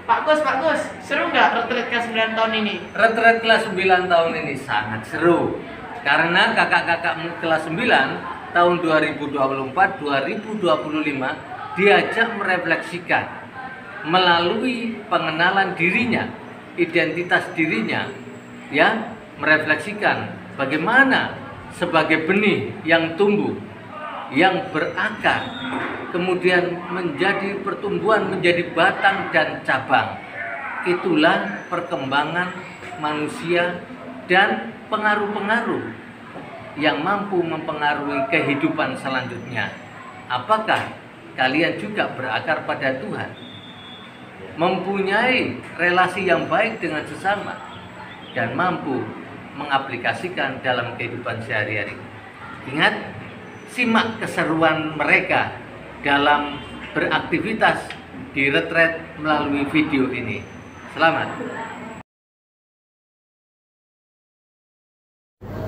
Pak Gus, seru nggak retret kelas 9 tahun ini? Retret kelas 9 tahun ini sangat seru. Karena kakak-kakak kelas 9 tahun 2024-2025 diajak merefleksikan melalui pengenalan dirinya, identitas dirinya, ya, merefleksikan bagaimana sebagai benih yang tumbuh, yang berakar, kemudian menjadi pertumbuhan, menjadi batang dan cabang. Itulah perkembangan manusia dan pengaruh-pengaruh yang mampu mempengaruhi kehidupan selanjutnya. Apakah kalian juga berakar pada Tuhan? Mempunyai relasi yang baik dengan sesama dan mampu mengaplikasikan dalam kehidupan sehari-hari. Ingat, simak keseruan mereka dalam beraktivitas di retret melalui video ini. Selamat.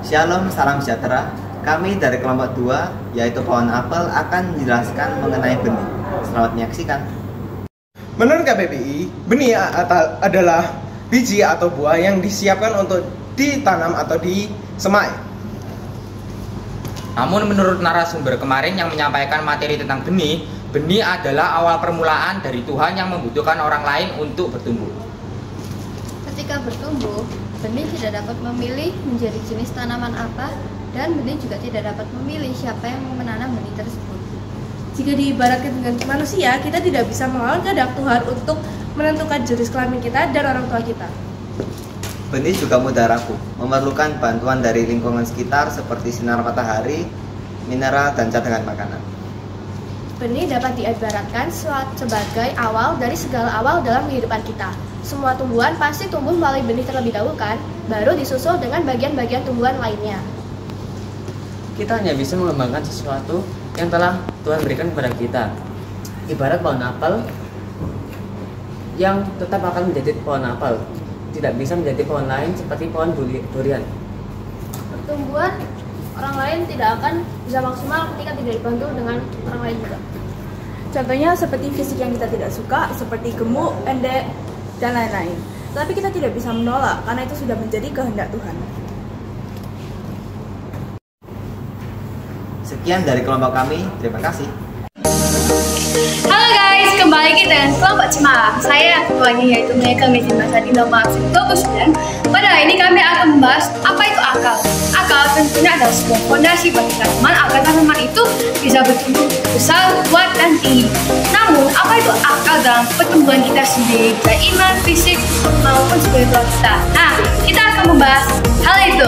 Shalom, salam sejahtera. Kami dari kelompok 2, yaitu pohon apel, akan menjelaskan mengenai benih. Selamat menyaksikan. Menurut KBBI, benih adalah biji atau buah yang disiapkan untuk ditanam atau disemai. Namun menurut narasumber kemarin yang menyampaikan materi tentang benih, benih adalah awal permulaan dari Tuhan yang membutuhkan orang lain untuk bertumbuh. Ketika bertumbuh, benih tidak dapat memilih menjadi jenis tanaman apa, dan benih juga tidak dapat memilih siapa yang menanam benih tersebut. Jika diibaratkan dengan manusia, kita tidak bisa melawan kehendak Tuhan untuk menentukan jenis kelamin kita dan orang tua kita. Benih juga mudah rapuh, memerlukan bantuan dari lingkungan sekitar seperti sinar matahari, mineral, dan cadangan makanan. Benih dapat diibaratkan sebagai awal dari segala awal dalam kehidupan kita. Semua tumbuhan pasti tumbuh melalui benih terlebih dahulu kan, baru disusul dengan bagian-bagian tumbuhan lainnya. Kita hanya bisa mengembangkan sesuatu yang telah Tuhan berikan kepada kita. Ibarat pohon apel yang tetap akan menjadi pohon apel, tidak bisa menjadi pohon lain seperti pohon durian. Pertumbuhan orang lain tidak akan bisa maksimal ketika tidak dibantu dengan orang lain juga. Contohnya seperti fisik yang kita tidak suka, seperti gemuk, pendek, dan lain-lain. Tapi kita tidak bisa menolak karena itu sudah menjadi kehendak Tuhan. Sekian dari kelompok kami, terima kasih. Halo guys, kembali kita dengan kelompok Cemara. Saya ketuanya yaitu Mega Medimasa di nomor 29. Pada hari ini kami akan membahas apa itu akal. Akal tentunya adalah sebuah fondasi bagi tanaman agar tanaman itu bisa bertumbuh besar, kuat, dan tinggi. Namun, apa itu akal dalam pertumbuhan kita sendiri, baik iman, fisik, maupun spiritual kita? Nah, kita akan membahas hal itu.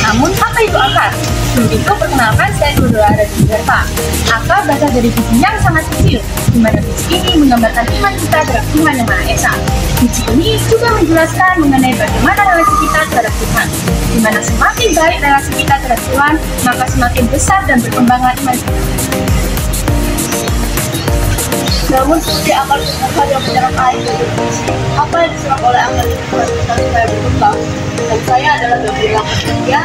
Namun, apa itu akal? Sebelum itu, perkenalkan saya Nurul dari Minerva. Akal berasal dari biji yang sangat kecil, di mana biji ini menggambarkan iman kita terhadap Tuhan Yang Maha Esa. Biji ini juga menjelaskan mengenai bagaimana relasi kita terhadap Tuhan. Di mana semakin baik relasi kita terhadap Tuhan, maka semakin besar dan berkembanglah iman kita. Namun seperti akal Tuhan yang menyerap air dari biji, apa yang diserap oleh akal itu bukan saya berkembang, dan saya adalah bagian yang ketiga.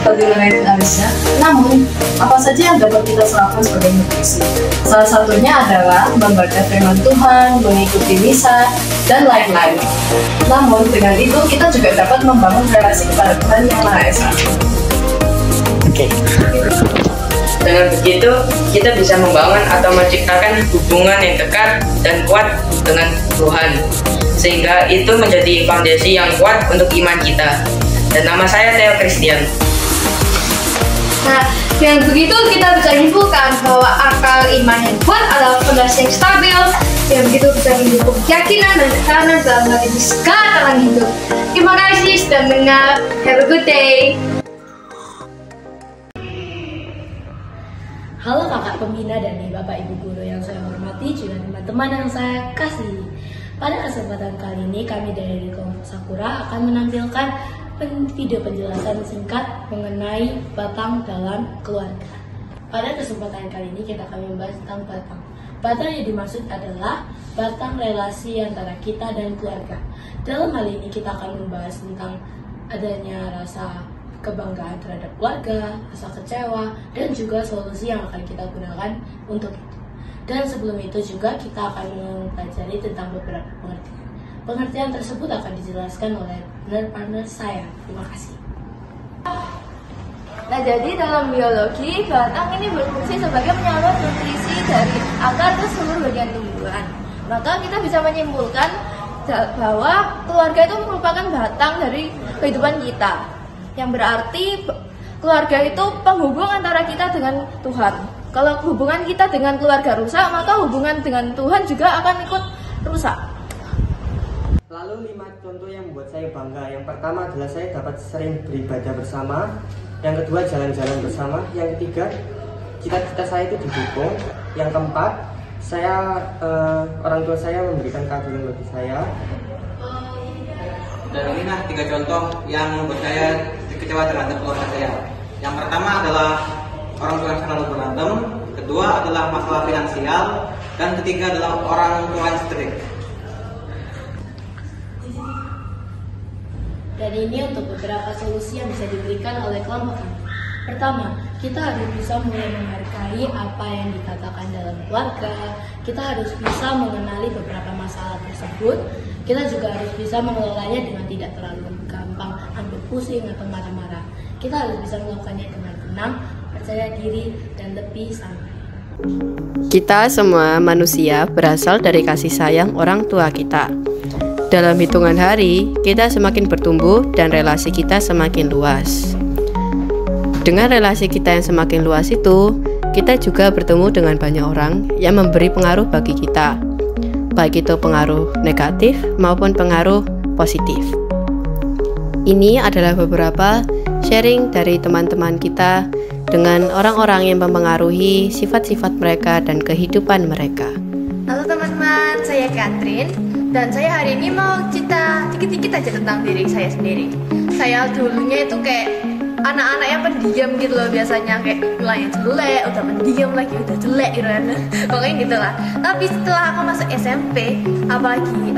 Bagaimana itu harusnya? Namun, apa saja yang dapat kita lakukan sebagai nutrisi? Salah satunya adalah membaca firman Tuhan, mengikuti misa, dan lain-lain. Namun, dengan itu kita juga dapat membangun relasi kepada Tuhan Yang Maha Esa. Dengan begitu, kita bisa membangun atau menciptakan hubungan yang dekat dan kuat dengan Tuhan, sehingga itu menjadi fondasi yang kuat untuk iman kita. Dan nama saya Theo Christian. Nah, dengan begitu kita bisa simpulkan bahwa akal iman yang kuat adalah fondasi yang stabil, yang begitu bisa mendukung keyakinan dan tekanan dalam menghadapi segala tantangan hidup. Terima kasih sudah mendengar. Have a good day. Halo kakak pembina dan bapak ibu guru yang saya hormati, juga teman-teman yang saya kasih. Pada kesempatan kali ini kami dari kelompok Sakura akan menampilkan video penjelasan singkat mengenai batang dalam keluarga. Pada kesempatan kali ini kita akan membahas tentang batang. Batang yang dimaksud adalah batang relasi antara kita dan keluarga. Dalam hal ini kita akan membahas tentang adanya rasa kebanggaan terhadap keluarga, rasa kecewa, dan juga solusi yang akan kita gunakan untuk itu. Dan sebelum itu juga kita akan mempelajari tentang beberapa pengertian. Pengertian tersebut akan dijelaskan oleh partner saya. Terima kasih. Nah, jadi dalam biologi, batang ini berfungsi sebagai penyalur nutrisi dari akar ke seluruh bagian tumbuhan. Maka kita bisa menyimpulkan bahwa keluarga itu merupakan batang dari kehidupan kita. Yang berarti keluarga itu penghubung antara kita dengan Tuhan. Kalau hubungan kita dengan keluarga rusak, maka hubungan dengan Tuhan juga akan ikut rusak. Lalu 5 contoh yang membuat saya bangga. Yang pertama adalah saya dapat sering beribadah bersama. Yang kedua, jalan-jalan bersama. Yang ketiga, cita-cita saya itu didukung. Yang keempat, orang tua saya memberikan keadilan bagi saya. Dan inilah 3 contoh yang membuat saya kecewa dengan keluarga saya. Yang pertama adalah orang tua yang selalu berantem. Kedua adalah masalah finansial. Dan ketiga adalah orang tua yang strict. Dan ini untuk beberapa solusi yang bisa diberikan oleh kelompok kami. Pertama, kita harus bisa mulai menghargai apa yang dikatakan dalam keluarga. Kita harus bisa mengenali beberapa masalah tersebut. Kita juga harus bisa mengelolanya dengan tidak terlalu gampang ambil pusing atau marah-marah. Kita harus bisa melakukannya dengan tenang, percaya diri, dan lebih santai. Kita semua manusia berasal dari kasih sayang orang tua kita. Dalam hitungan hari, kita semakin bertumbuh dan relasi kita semakin luas. Dengan relasi kita yang semakin luas itu, kita juga bertemu dengan banyak orang yang memberi pengaruh bagi kita, baik itu pengaruh negatif maupun pengaruh positif. Ini adalah beberapa sharing dari teman-teman kita dengan orang-orang yang mempengaruhi sifat-sifat mereka dan kehidupan mereka. Halo teman-teman, saya Katrin. Dan saya hari ini mau cerita dikit-dikit aja tentang diri saya sendiri. Saya dulunya itu kayak anak-anak yang pendiam gitu loh, biasanya kayak nilainya jelek, udah pendiam lagi, udah jelek gitu kan. Pokoknya gitu lah. Tapi setelah aku masuk SMP, apalagi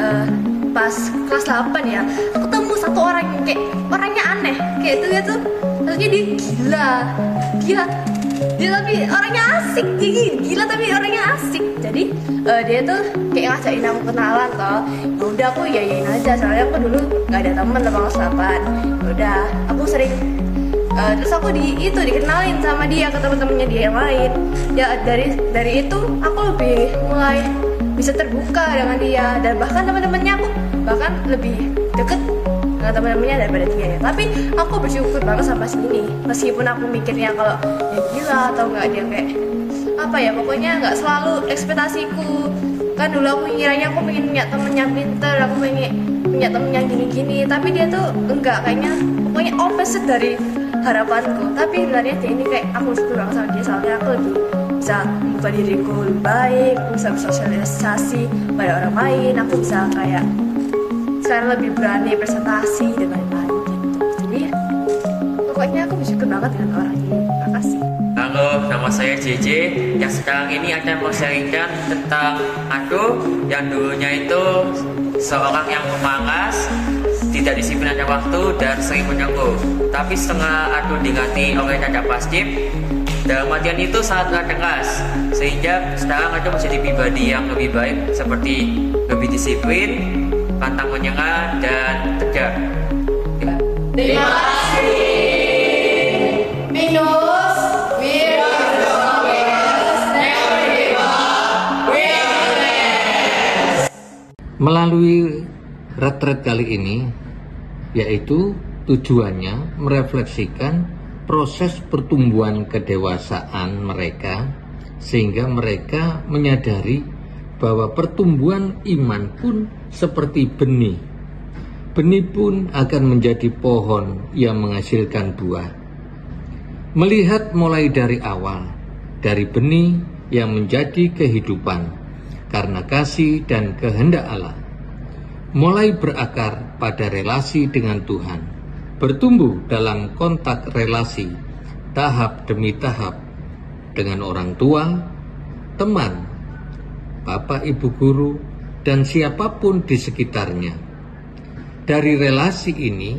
pas kelas 8 ya, aku ketemu satu orang yang kayak orangnya aneh. Kayak itu dia tuh, maksudnya dia gila. Dia tapi orangnya asik, dia gila tapi orangnya asik. Jadi dia tuh kayak ngajakin aku kenalan toh. Udah aku yayain aja, soalnya aku dulu nggak ada teman sama kelas 8. Udah aku sering terus aku dikenalin sama dia ke teman-temannya dia yang lain. Ya dari itu aku lebih mulai bisa terbuka dengan dia, dan bahkan teman-temannya aku bahkan lebih deket dengan teman-temannya daripada dia ya. Tapi aku bersyukur banget sampai sini, meskipun aku mikirnya kalau dia gila atau nggak, dia kayak apa ya, pokoknya nggak selalu ekspektasiku. Kan dulu aku ngiranya aku pengen punya temen yang pinter, aku pengen punya temen yang gini-gini, tapi dia tuh enggak, kayaknya pokoknya opposite dari harapanku. Tapi sebenarnya dia ini kayak aku bersyukur banget sama dia, soalnya aku lebih bisa membuka diriku lebih baik, bisa bersosialisasi pada orang lain, aku bisa kayak sekarang lebih berani presentasi dengan lain gitu. Jadi pokoknya aku bersyukur banget dengan orang ini. Terima kasih. Halo, nama saya JJ. Yang sekarang ini akan sharingkan tentang aku yang dulunya itu seorang yang pemalas, tidak disiplin ada waktu, dan sering menyengkuh. Tapi setelah aku diganti oleh Caca Pascip, dalam artian itu sangat keras, sehingga sekarang aku menjadi pribadi yang lebih baik, seperti lebih disiplin, pantang menyerah, dan tegak. Terima kasih. Minus, we are the strongest, never give up, we are the best. Melalui retret kali ini, yaitu tujuannya merefleksikan proses pertumbuhan kedewasaan mereka, sehingga mereka menyadari bahwa pertumbuhan iman pun seperti benih. Benih pun akan menjadi pohon yang menghasilkan buah. Melihat mulai dari awal, dari benih yang menjadi kehidupan, karena kasih dan kehendak Allah, mulai berakar pada relasi dengan Tuhan, bertumbuh dalam kontak relasi, tahap demi tahap, dengan orang tua, teman, bapak ibu guru, dan siapapun di sekitarnya. Dari relasi ini,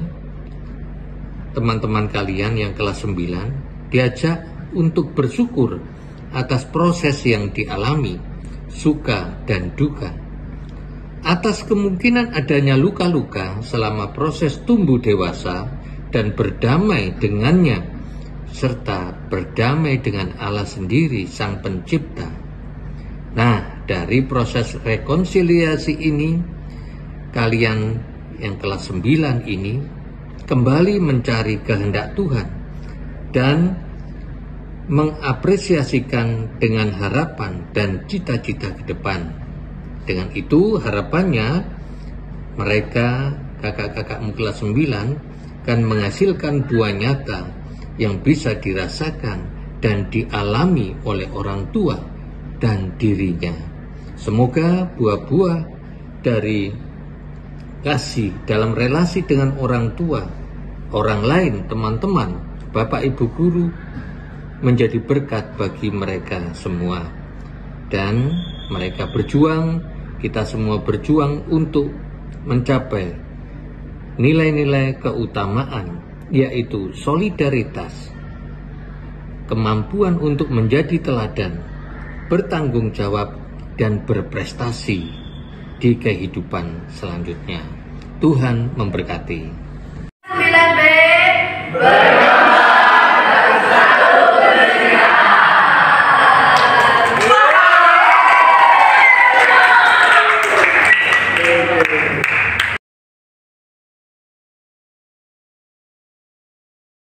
teman-teman kalian yang kelas 9 diajak untuk bersyukur atas proses yang dialami suka, dan duka. Atas kemungkinan adanya luka-luka selama proses tumbuh dewasa dan berdamai dengannya, serta berdamai dengan Allah sendiri, Sang Pencipta. Nah, dari proses rekonsiliasi ini, kalian yang kelas 9 ini kembali mencari kehendak Tuhan dan mengapresiasikan dengan harapan dan cita-cita ke depan. Dengan itu harapannya mereka, kakak-kakakmu kelas 9, kan menghasilkan buah nyata yang bisa dirasakan dan dialami oleh orang tua dan dirinya. Semoga buah-buah dari kasih dalam relasi dengan orang tua, orang lain, teman-teman, bapak ibu guru, menjadi berkat bagi mereka semua. Dan mereka berjuang, kita semua berjuang untuk mencapai nilai-nilai keutamaan, yaitu solidaritas, kemampuan untuk menjadi teladan, bertanggung jawab, dan berprestasi di kehidupan selanjutnya. Tuhan memberkati. 9B